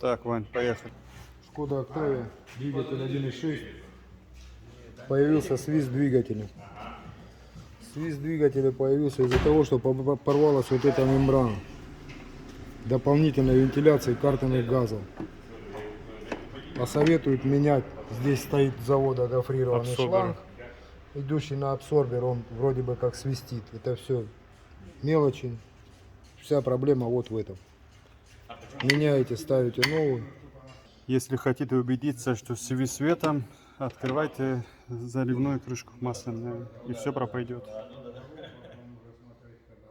Так, Вань, поехали. Шкода Октавия, двигатель 1.6. Появился свист двигателя. Свист двигателя появился из-за того, что порвалась вот эта мембрана дополнительной вентиляции картерных газов. Посоветуют менять. Здесь стоит с завода гофрированный шланг, идущий на абсорбер, он вроде бы как свистит. Это все мелочи. Вся проблема вот в этом. Меняете, ставите новую. Если хотите убедиться, что свет светом, открывайте заливную крышку масляную, и все пропадет.